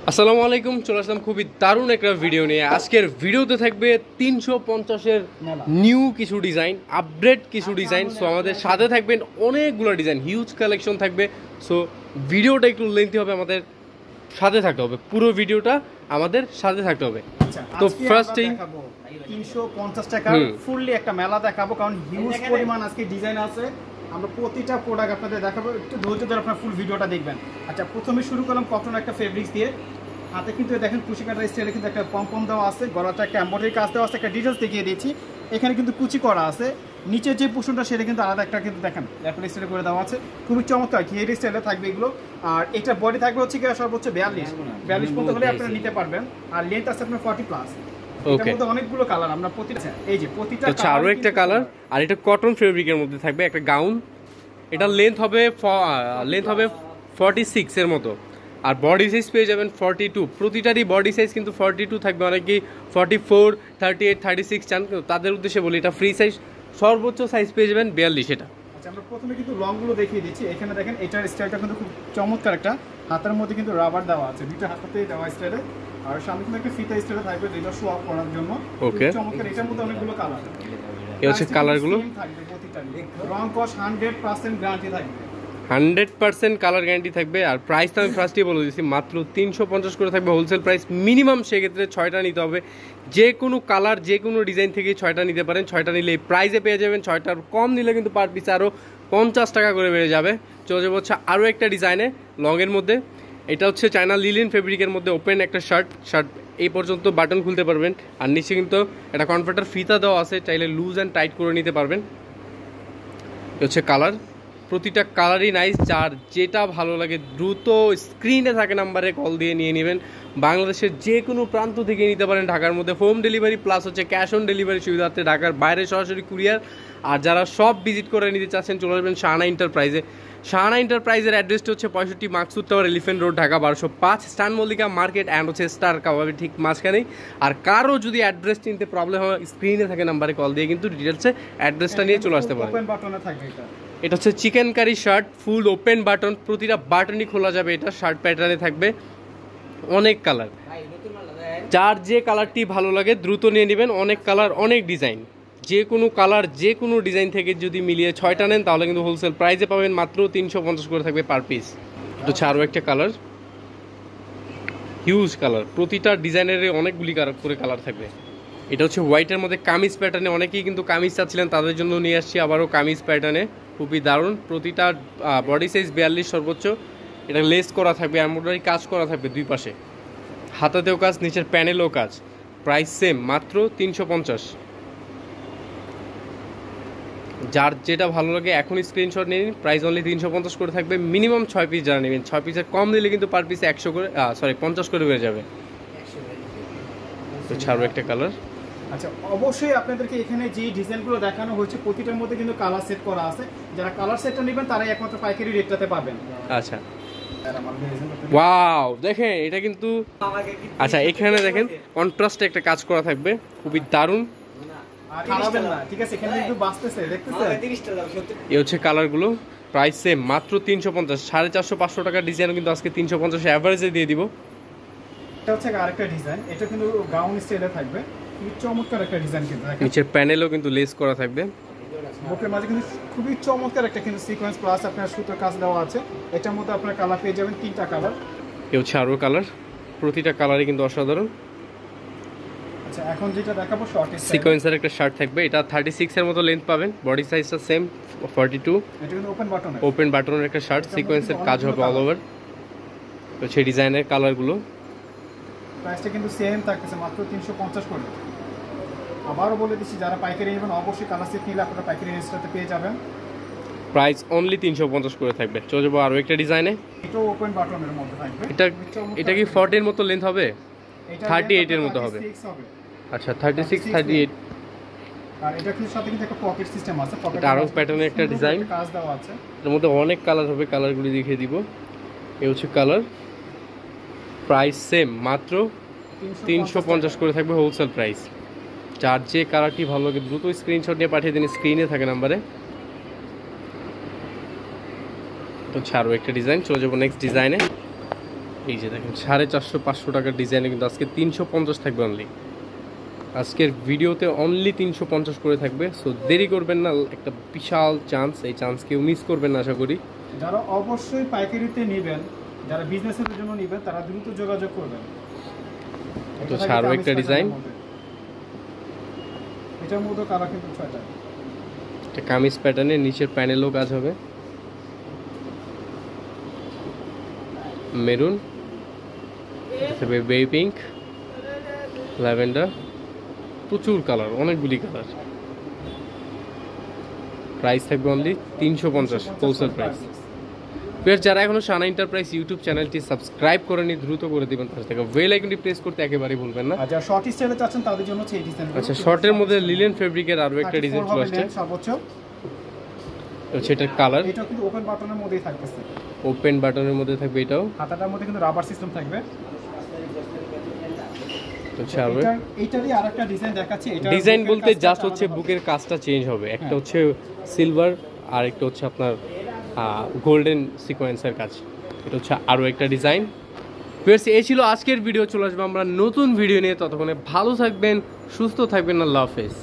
আসসালামু আলাইকুম, চলে আসলাম খুবই দারুণ একটা ভিডিও নিয়ে। আজকের ভিডিওতে থাকবে 350-এর নিউ কিছু ডিজাইন, আপডেট কিছু ডিজাইন। সো আমাদের সাথে থাকবেন অনেকগুলো ডিজাইন, হিউজ কালেকশন থাকবে। সো ভিডিওটা একটু লেন্থি হবে, আমাদের সাথে থাকতে হবে, পুরো ভিডিওটা আমাদের সাথে থাকতে হবে। তো ফার্স্টেই 350 টাকা ফুললি একটা মেলা দেখাবো, কারণ হিউজ পরিমাণ আজকে ডিজাইন আছে। আমরা প্রতিটা প্রোডাক্ট আপনাদের দেখাবো, একটু ধৈর্য ধরে আপনারা ফুল ভিডিওটা দেখবেন। আচ্ছা, প্রথমে শুরু করলাম কটন একটা ফেব্রিক্স দিয়ে। হাতে কিন্তু দেখেন কুচি কাটার স্টাইলে কিন্তু একটা পম দেওয়া আছে, গলাটা একটা এমব্রয়ডারি কাজ দেওয়া আছে, একটা ডিটেলস দেখিয়ে দিয়েছি। এখানে কিন্তু কুচি করা আছে, নিচের যে পোর্শনটা সেটা কিন্তু আলাদা একটা কিন্তু দেখেন র্যাপেল স্টাইলে করে দেওয়া আছে, খুবই চমৎকার ঘিয়ের স্টাইলে থাকবে এগুলো। আর এটা বডি থাকবে হচ্ছে কি সর্বোচ্চ 42 পর্যন্ত হলে আপনারা নিতে পারবেন। আর লেন্থ আছে আপনার 40+। ওকে, অনেকগুলো কালার আমরা প্রতিটা, এই যে প্রতিটা আচ্ছা আরো একটা কালার। আর এটা কটন ফেব্রিকের মধ্যে থাকবে একটা গাউন। এটা লেন্থ হবে 46 এর মতো, আর বডি সাইজ পেয়ে যাবেন 42। প্রতিটারই বডি সাইজ কিন্তু 42 থাকবে। অনেকেই 44, 38, 36 চান, তাদের উদ্দেশ্যে বলি এটা ফ্রি সাইজ। সর্বোচ্চ সাইজ পেয়ে যাবেন 42 এটা। আচ্ছা, আমরা প্রথমে কিন্তু লংগুলো দেখিয়ে দিচ্ছি। এখানে দেখেন এটার স্টাইলটা কিন্তু খুব চমৎকার, একটা হাতের মধ্যে কিন্তু রাবার দেওয়া আছে, দুইটা হাতাতেই দেওয়া স্টাইলে। আর সামনে কিন্তু একটা ফিতা স্টাইলে থাকবে, যেটা শো আপ করার জন্য। ওকে, চমৎকার। এটার মধ্যে অনেকগুলো কালার, এই হচ্ছে কালারগুলো থাকবে প্রতিটারই। রং কস 100% গ্যারান্টি থাকবে, 100% কালার গ্যারান্টি থাকবে। আর প্রাইসটা আমি ফার্স্টেই বলে দিচ্ছি, মাত্র 350 করে থাকবে হোলসেল প্রাইস। মিনিমাম সেক্ষেত্রে 6টা নিতে হবে। যে কোনো কালার, যে কোনো ডিজাইন থেকে 6টা নিতে পারেন। 6টা নিলে এই প্রাইসে পেয়ে যাবেন। 6টার কম নিলে কিন্তু পার পিস আরও 50 টাকা করে বেড়ে যাবে। চলে যাবো হচ্ছে আরও একটা ডিজাইনে লংয়ের মধ্যে। এটা হচ্ছে চায়না লিলিন ফেব্রিকের মধ্যে ওপেন একটা শার্ট এই পর্যন্ত বাটন খুলতে পারবেন। আর নিচে কিন্তু একটা কনভার্টার ফিতা দেওয়া আছে, চাইলে লুজ অ্যান্ড টাইট করে নিতে পারবেন। এ হচ্ছে কালার, প্রতিটা কালারই নাইস। যার যেটা ভালো লাগে দ্রুত স্ক্রিনে থাকে নাম্বারে কল দিয়ে নিয়ে নেবেন। বাংলাদেশের যে কোনো প্রান্ত থেকে নিতে পারেন। ঢাকার মধ্যে হোম ডেলিভারি প্লাস হচ্ছে ক্যাশ অন ডেলিভারি সুবিধার্থে ঢাকার বাইরে সরাসরি কুরিয়ার। আর যারা সব ভিজিট করে নিতে চাচ্ছেন চলে আসবেন শাহানা এন্টারপ্রাইজে। শাহানা এন্টারপ্রাইজের অ্যাড্রেসটা হচ্ছে 65 Maksud tower, elephant road, Dhaka 1205, eastern Mallika market and হচ্ছে স্টার কাবাবের ঠিক মাঝখানেই। আর কারো যদি অ্যাড্রেস চিনতে প্রবলেম হয় স্ক্রিনে থাকে নাম্বারে কল দিয়ে কিন্তু ডিটেলসে অ্যাড্রেসটা নিয়ে চলে আসতে পারেন। এটা হচ্ছে chicken curry shirt, full open button, প্রতিটা বাটনই খোলা যাবে। এটা শার্ট প্যাটার্নে থাকবে, অনেক কালার। যার যে কালারটি ভালো লাগে দ্রুত নিয়ে নেবেন। অনেক কালার, অনেক ডিজাইন, যে কোনো কালার, যে কোনো ডিজাইন থেকে যদি মিলিয়ে 6টা নেন তাহলে কিন্তু হোলসেল প্রাইসে পাবেন। মাত্র 350 করে থাকবে পার পিস। এটা হচ্ছে আরও একটা কালার, হিউজ কালার। প্রতিটা ডিজাইনের অনেকগুলি করে কালার থাকবে। এটা হচ্ছে হোয়াইটের মধ্যে কামিজ প্যাটার্নে। অনেকেই কিন্তু কামিজ চাচ্ছিলেন, তাদের জন্য নিয়ে আসছি আবারও কামিজ প্যাটার্নে, খুবই দারুণ। প্রতিটা বডি সাইজ 42 সর্বোচ্চ। এটা লেস করা থাকবে, এমব্রয়ডারি কাজ করা থাকবে দুই পাশে, হাতাতেও কাজ, নিচের প্যানেলও কাজ। প্রাইস সেম, মাত্র 350। যার যেটা ভালো লাগে এখনই স্ক্রিনশট নিয়ে নিন। প্রাইস অনলি 350 করে থাকবে। মিনিমাম 6 পিস যারা নেবেন, 6 পিসের কম নিলে কিন্তু পার পিসে 100 করে 50 করে বেড়ে যাবে। তো ছাড়ো একটা কালার। আচ্ছা, অবশ্যই আপনাদেরকে এখানে যে ডিজাইনগুলো দেখানো হয়েছে প্রতিটার মধ্যে কিন্তু কালার সেট করা আছে। যারা কালার সেটটা নেবেন তারাই একমাত্র পাইকারি রেটটাতে পাবেন। আচ্ছা, ওয়াও, দেখেন এটা কিন্তু, আচ্ছা এখানে দেখেন কন্ট্রাস্টে একটা কাজ করা থাকবে, খুবই দারুণ। ঠিক আছে, এখানে কিন্তু বাঁচতেছে, দেখতেছেন? এই হচ্ছে কালারগুলো। প্রাইস সেম, মাত্র 350। 450-500 টাকার ডিজাইন কিন্তু আজকে 350 এভারেজে দিয়ে দিব। এটা হচ্ছে আরেকটা ডিজাইন, এটা কিন্তু গাউন স্টাইলে থাকবে, খুবই চমৎকার একটা ডিজাইন। কিন্তু নিচের প্যানেলও কিন্তু লেস করা থাকবে। বুকের মাঝে কিন্তু খুবই চমৎকার একটা কিন্তু সিকোয়েন্স প্লাস আপনার সুতোর কাজ দেওয়া আছে। এটার মধ্যে আপনার কালার পেয়ে যাবেন 3টা কালার। এই হচ্ছে আরও কালার, প্রতিটা কালারই কিন্তু অসাধারণ। আচ্ছা, এখন যেটা দেখাবো শর্ট সিকোয়েন্সের একটা শার্ট থাকবে। এটা 36 এর মতো লেন্থ পাবেন, বডি সাইজটা সেম 42। এটা কিন্তু ওপেন বাটনের একটা শার্ট, সিকোয়েন্সের কাজ হবে অল ওভার। তো সেই ডিজাইনের কালারগুলো। প্রাইসটা কিন্তু সেম থাকতেছে, মাত্র 350 করে। আবারও বলে দিচ্ছি, যারা পাইকারি নেবেন অবশ্যই কালার সেট নিলে আপনারা পাইকারি রেঞ্জটাতে পেয়ে যাবেন। প্রাইস অনলি 350 করে থাকবে। চলে যাবো আরও একটা ডিজাইনে। এটা ওপেন বাটনের মধ্যে থাকবে। এটা কি 40 এর মতো লেন্থ হবে? 38 এর মতো হবে। আচ্ছা, 36, 38। আর এটা কিন্তু সাথে কিন্তু একটা পকেট সিস্টেম আছে, পকেট আরও প্যাটার্নের একটা ডিজাইন, কাজ দেওয়া আছে। এর মধ্যে অনেক কালার হবে, কালারগুলি দেখিয়ে দিব। এই হচ্ছে কালার। প্রাইস সেম, মাত্র 350 করে থাকবে হোলসেল প্রাইস। যার যে কালারটি ভালো লাগে দ্রুত স্ক্রিনশট নিয়ে পাঠিয়ে দিন, স্ক্রিনে থাকে নাম্বারে। তো ছাড়ো একটা ডিজাইন, চলে যাবো নেক্সট ডিজাইনে। এই যে দেখেন 450-500 টাকার ডিজাইনে কিন্তু আজকে 350 থাকবে অনলি। আজকের ভিডিওতে অনলি 350 করে থাকবে। সো দেরি করবেন না, একটা বিশাল চান্স, এই চান্স কেউ মিস করবেন না আশা করি। যারা অবশ্যই পাইকারিতে নেবেন, যারা বিজনেসের জন্য নেবেন, তারা দ্রুত যোগাযোগ করবেন। তো আরও একটা ডিজাইন, এটার মধ্যে কালার কিন্তু 6টা। এটা কামিজ প্যাটার্নের, নিচের প্যানেলও কাজ হবে, মেরুন, বেবি পিঙ্ক, ল্যাভেন্ডার, প্রচুর কালার, অনেকগুলি কালার। প্রাইস থাকবে অনলি 350 হোলসেল প্রাইস। ফের যারা এখনো শানা এন্টারপ্রাইজ ইউটিউব চ্যানেলটি সাবস্ক্রাইব করেনি দ্রুত করে দিবেন, পাশে থেকে বেল আইকনটি প্রেস করতে একেবারেই ভুলবেন না। আর যারা শর্ট স্টাইলে চাচ্ছেন তাদের জন্য হচ্ছে এই ডিজাইন। আচ্ছা, শর্টের মধ্যে লিলেন ফেব্রিকের আরো একটা ডিজাইন চলে আসছে সর্বোচ্চ। সেটার কালার এটা কিন্তু ওপেন বাটনের মধ্যেই থাকতেছে, ওপেন বাটনের মধ্যে থাকবে। এটাও হাতাটার মধ্যে কিন্তু রাবার সিস্টেম থাকবে। এইটারই আরেকটা ডিজাইন দেখাচ্ছি। এটা ডিজাইন বলতে জাস্ট হচ্ছে বুকের কাজটা চেঞ্জ হবে, একটা হচ্ছে সিলভার আর একটা হচ্ছে আপনার গোল্ডেন সিকোয়েন্সের কাজ। এটা হচ্ছে আরও একটা ডিজাইন। এই ছিল আজকের ভিডিও, চলে আসবে আমরা নতুন ভিডিও নিয়ে। ততক্ষণে ভালো থাকবেন, সুস্থ থাকবেন, আল্লাহ হাফেজ।